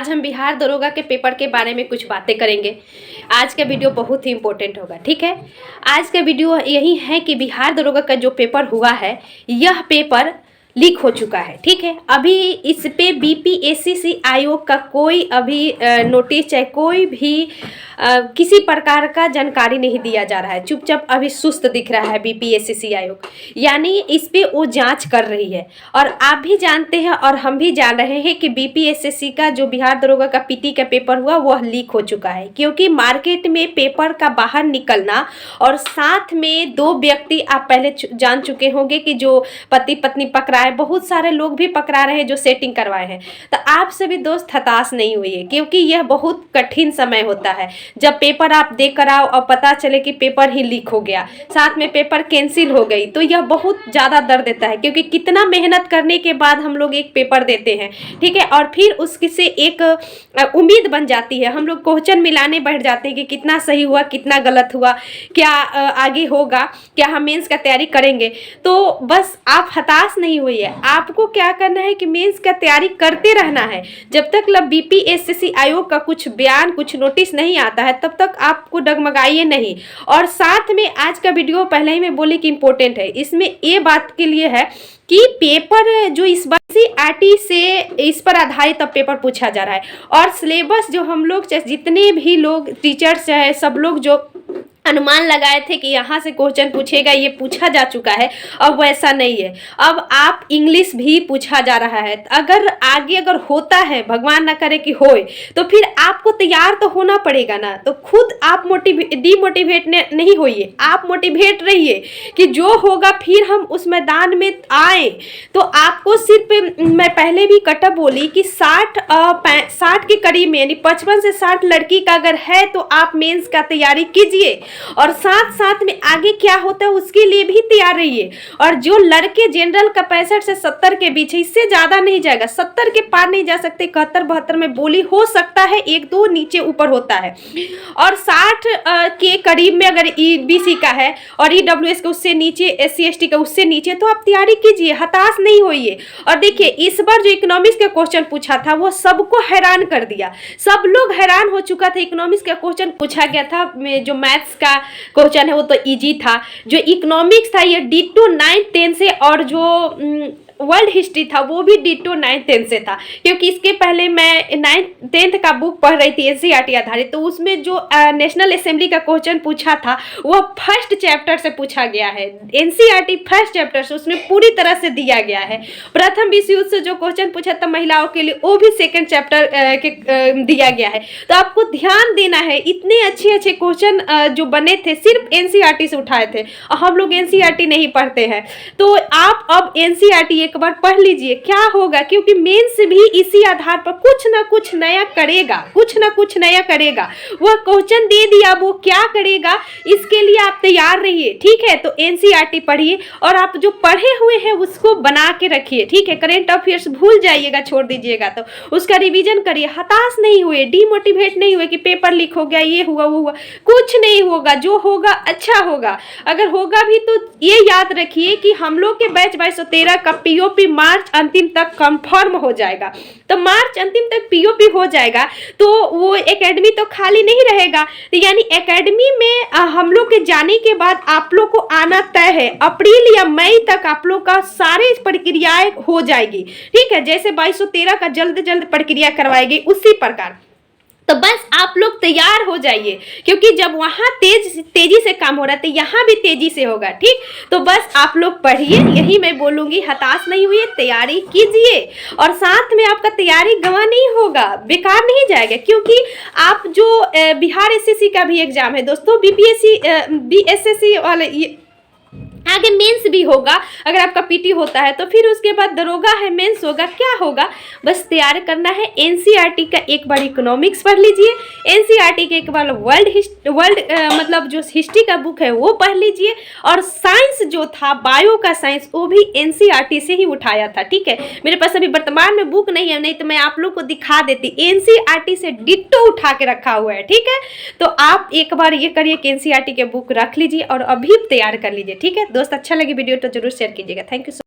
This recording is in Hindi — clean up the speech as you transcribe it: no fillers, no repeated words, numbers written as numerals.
आज हम बिहार दरोगा के पेपर के बारे में कुछ बातें करेंगे। आज का वीडियो बहुत ही इम्पोर्टेंट होगा, ठीक है। आज का वीडियो यही है कि बिहार दरोगा का जो पेपर हुआ है, यह पेपर लीक हो चुका है, ठीक है। अभी इस पे बीपीएससी आयोग का कोई अभी नोटिस चाहे कोई भी किसी प्रकार का जानकारी नहीं दिया जा रहा है। चुपचाप अभी सुस्त दिख रहा है बीपीएससी आयोग, यानी इस पे वो जांच कर रही है। और आप भी जानते हैं और हम भी जान रहे हैं कि बीपीएससी का जो बिहार दरोगा का पीटी का पेपर हुआ वह लीक हो चुका है, क्योंकि मार्केट में पेपर का बाहर निकलना और साथ में दो व्यक्ति आप पहले जान चुके होंगे कि जो पति पत्नी पकड़ा, बहुत सारे लोग भी पकड़ा रहे हैं जो सेटिंग करवाए हैं। तो आप सभी दोस्त हताश नहीं हुई है, क्योंकि यह बहुत कठिन समय होता है जब पेपर आप देख कर आओ और पता चले कि पेपर ही लीक हो गया, साथ में पेपर कैंसिल हो गई, तो यह बहुत ज़्यादा दर्द देता है। क्योंकि कितना मेहनत करने के बाद हम लोग एक पेपर देते हैं, ठीक है, और फिर उससे एक उम्मीद बन जाती है, हम लोग क्वेश्चन मिलाने बैठ जाते हैं कि कितना सही हुआ कितना गलत हुआ, क्या आगे होगा, क्या हम मेंस का तैयारी करेंगे। तो बस आप हताश नहीं हुई है, आपको क्या करना है कि मेंस का तैयारी करते रहना है। जब तक बीपीएससी आयोग का कुछ बयान कुछ नोटिस नहीं आता है तब तक आपको डगमगाइए नहीं। और साथ में आज का वीडियो पहले ही मैं बोली कि इम्पोर्टेंट है, इसमें ये बात के लिए है कि पेपर जो इस बार सीआरटी से इस पर आधारित अब पेपर पूछा जा रहा है। और सिलेबस जो हम लोग जितने भी लोग टीचर्स है सब लोग जो अनुमान लगाए थे कि यहाँ से क्वेश्चन पूछेगा, ये पूछा जा चुका है। अब वैसा नहीं है, अब आप इंग्लिश भी पूछा जा रहा है। अगर आगे अगर होता है, भगवान ना करे कि होए, तो फिर आपको तैयार तो होना पड़ेगा ना। तो खुद आप डिमोटिवेट नहीं होइए, आप मोटिवेट रहिए कि जो होगा फिर हम उस मैदान में आए। तो आपको सिर्फ मैं पहले भी कटअप बोली कि 60 के करीब में, यानी 55 से 60 लड़की का अगर है तो आप मेंस का तैयारी कीजिए, और साथ साथ में आगे क्या होता है उसके लिए भी तैयार रहिए। और जो लड़के जनरल का 65 से 70 के बीच है, इससे ज्यादा नहीं जाएगा, 70 के पार नहीं जा सकते, 71-72 में बोली हो सकता है, एक दो नीचे ऊपर होता है। और 60 के करीब में अगर ईबीसी का है और ईडब्ल्यूएस का उससे नीचे, SC/ST का उससे नीचे, तो आप तैयारी कीजिए, हताश नहीं होइए। और देखिए इस बार जो इकोनॉमिक्स का क्वेश्चन पूछा था वो सबको हैरान कर दिया, सब लोग हैरान हो चुका था। इकोनॉमिक्स का क्वेश्चन पूछा गया था, जो मैथ्स का क्वेश्चन है वो तो इजी था, जो इकोनॉमिक्स था ये डिटो 9-10 से, और जो वर्ल्ड हिस्ट्री था वो भी डिटो 9-10 से था। क्योंकि इसके पहले मैं 9th का बुक पढ़ रही थी एनसीईआरटी आधारित, तो उसमें जो नेशनल असेंबली का क्वेश्चन पूछा था वह फर्स्ट चैप्टर से पूछा गया है। एनसीईआरटी फर्स्ट चैप्टर से उसमें पूरी तरह से दिया गया है। प्रथम विश्व युद्ध से जो क्वेश्चन पूछा था महिलाओं के लिए वो भी सेकेंड चैप्टर के दिया गया है। तो आपको ध्यान देना है, इतने अच्छे क्वेश्चन जो बने थे सिर्फ एनसीईआरटी से उठाए थे, और हम लोग एनसीईआरटी नहीं पढ़ते हैं। तो आप अब एनसीईआरटी एक बार पढ़ लीजिए, क्या होगा, क्योंकि मेंस भी इसी आधार पर कुछ ना कुछ नया करेगा, कुछ ना कुछ नया करेगा। वह क्वेश्चन दे दिया, वो क्या करेगा इसके लिए आप तैयार रहिए, ठीक है। तो एनसीईआरटी पढ़िए और आप जो पढ़े हुए हैं उसको बना के रखिए, ठीक है। करेंट अफेयर्स भूल जाइएगा, छोड़ दीजिएगा, तो उसका रिवीजन करिए। हताश नहीं हुए, डिमोटिवेट नहीं हुए कि पेपर लीक हो गया, ये हुआ वो हुआ, कुछ नहीं होगा। जो होगा अच्छा होगा। अगर होगा भी तो ये याद रखिए कि हम लोग के बैच 2213 का पीओपी मार्च अंतिम तक कंफर्म हो जाएगा। तो मार्च अंतिम तक पीओपी हो जाएगा तो वो एकेडमी तो खाली नहीं रहेगा। तो यानी एकेडमी में हम लोग के जाने के बाद आप लोग को आना तय है, अप्रैल या मई तक आप लोग का सारे प्रक्रियाएं हो जाएगी, ठीक है। जैसे 2213 का जल्द प्रक्रिया करवाएगी उसी प्रकार। तो बस आप लोग तैयार हो जाइए, क्योंकि जब वहाँ तेजी से काम हो रहा है तो यहाँ भी तेजी से होगा, ठीक। तो बस आप लोग पढ़िए, यही मैं बोलूँगी, हताश नहीं हुई, तैयारी कीजिए। और साथ में आपका तैयारी गंवा नहीं होगा, बेकार नहीं जाएगा। क्योंकि आप जो बिहार एसएससी का भी एग्जाम है दोस्तों, बीएसएससी वाले, ये आगे मेंस भी होगा। अगर आपका पीटी होता है तो फिर उसके बाद दरोगा है, मेंस होगा, क्या होगा, बस तैयार करना है। एनसीईआरटी का एक बार इकोनॉमिक्स पढ़ लीजिए, एनसीईआरटी के एक बार वर्ल्ड मतलब जो हिस्ट्री का बुक है वो पढ़ लीजिए। और साइंस जो था, बायो का साइंस, वो भी एनसीईआरटी से ही उठाया था, ठीक है। मेरे पास अभी वर्तमान में बुक नहीं है, नहीं तो मैं आप लोग को दिखा देती, एनसीईआरटी से डिट्टो उठा के रखा हुआ है, ठीक है। तो आप एक बार ये करिए कि एनसीईआरटी के बुक रख लीजिए और अभी तैयार कर लीजिए, ठीक है दोस्त। अच्छा लगे वीडियो तो जरूर शेयर कीजिएगा। Thank you.